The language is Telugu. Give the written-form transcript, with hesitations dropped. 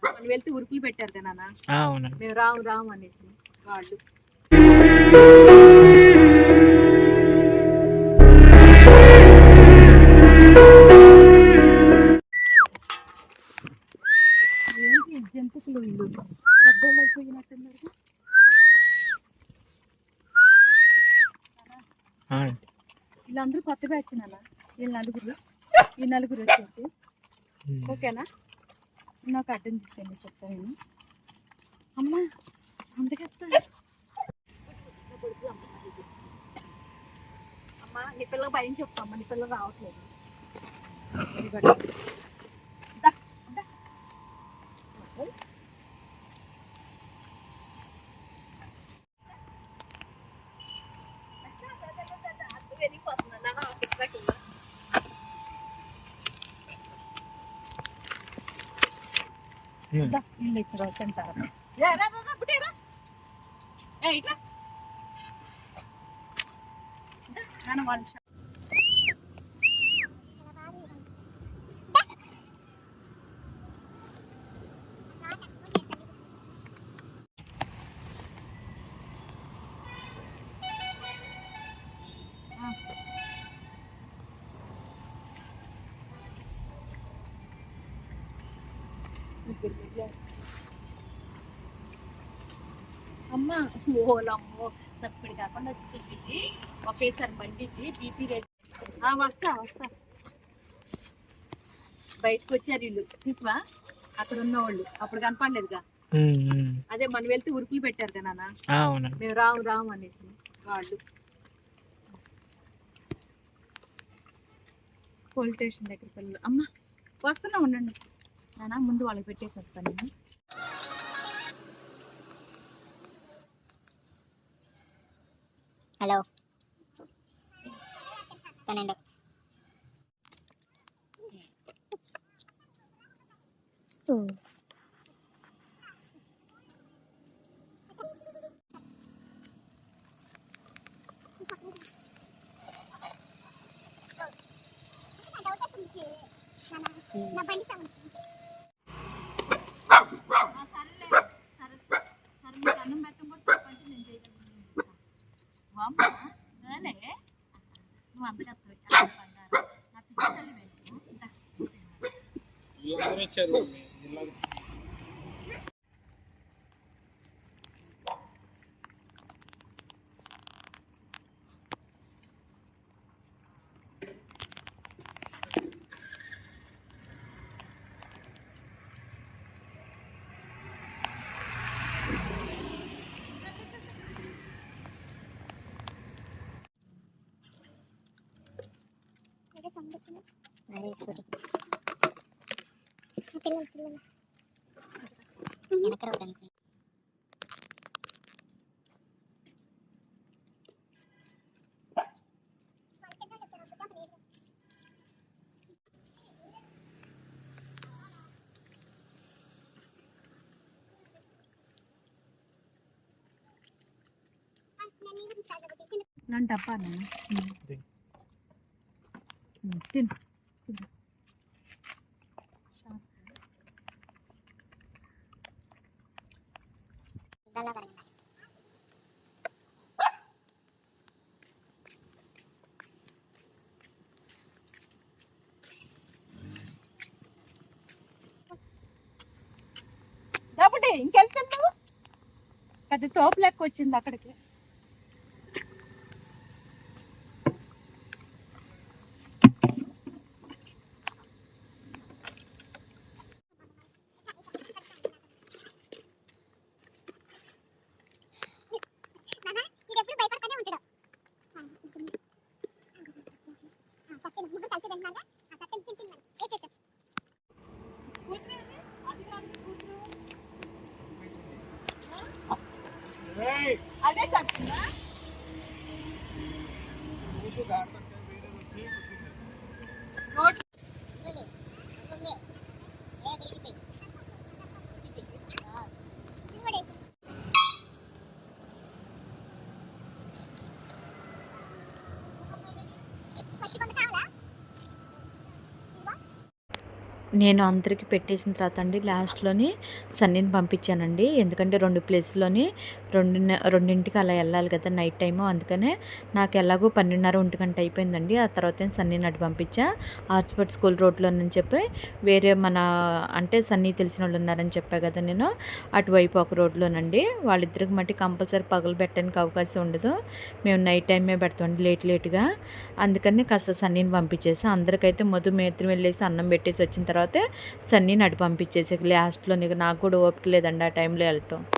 వాళ్ళు వెళ్తే ఉరుకులు పెట్టారు కదా నాన్న. అవును, మేము రాము రాము అనేసి వాళ్ళు. ఏంటి జంతువులు వీళ్ళు పెద్దోళ్ళు అయిపోయినట్టున్నారు. వీళ్ళందరూ కొత్త బ్యాచ్ నాన్న. ఈ నలుగురు వచ్చేసి ఓకేనా. నాకు అడ్డం తీసుకోండి చెప్తాను. అమ్మా అందుకెత్తా అమ్మా, నీ పిల్లలు భయం చెప్తామ్మా. నీ పిల్లలు రావట్లేదు. ఇల్లు ఇచ్చిన తింటారు. వాళ్ళు అమ్మ ఓలమ్మో సప్పుడు కాకుండా వచ్చి చూసేసి ఒకేసారి బండికి బీపీ రేట్. వస్తా బయటకు వచ్చారు వీళ్ళు చూసివా. అక్కడ ఉన్న వాళ్ళు అప్పుడు కనపడలేదుగా. అదే మనం వెళ్తే ఉరుకులు పెట్టారు కదా నాన్న. మేము రాము అనేసి వాళ్ళు. పోలీస్ స్టేషన్ దగ్గరికి వెళ్ళి అమ్మ వస్తున్నా ఉండండి నాన్న. ముందు వాళ్ళకి పెట్టేసి వస్తాను నేను. హలో 12 అన్నం పెట్టడం కూడా తప్పంటే నేను చేయగలను. నువ్వు అంత కష్టం నా పిచ్చి నన్ను డబ్బా తిను. కాబట్టి ఇంకెళ్తున్నావు. పెద్ద తోపు లెక్క వచ్చింది అక్కడికి. అదే నేను అందరికి పెట్టేసిన తర్వాత అండి లాస్ట్లోని సన్నీని పంపించానండి. ఎందుకంటే 2 ప్లేస్లోని 2ంటికి అలా వెళ్ళాలి కదా నైట్ టైము. అందుకనే నాకు ఎలాగో 12:30 1 గంట అయిపోయిందండి. ఆ తర్వాత సన్నీని అటు పంపించా. హాట్స్పాట్ స్కూల్ రోడ్లోనని చెప్పి వేరే అంటే సన్నీ తెలిసిన వాళ్ళు ఉన్నారని చెప్పా కదా నేను, అటువైపు ఒక రోడ్లోనండి. వాళ్ళిద్దరికి మట్టి కంపల్సరీ పగలు పెట్టడానికి అవకాశం ఉండదు. మేము నైట్ టైమే పెడతామండి లేట్గా. అందుకని కాస్త సన్నీని పంపించేసి అందరికైతే మేత్రం వెళ్ళేసి అన్నం పెట్టేసి వచ్చిన తర్వాత సన్నీ నడి పంపించేసి లాస్ట్లో నాకు కూడా ఓపిక లేదండి ఆ టైంలో వెళ్ళటం.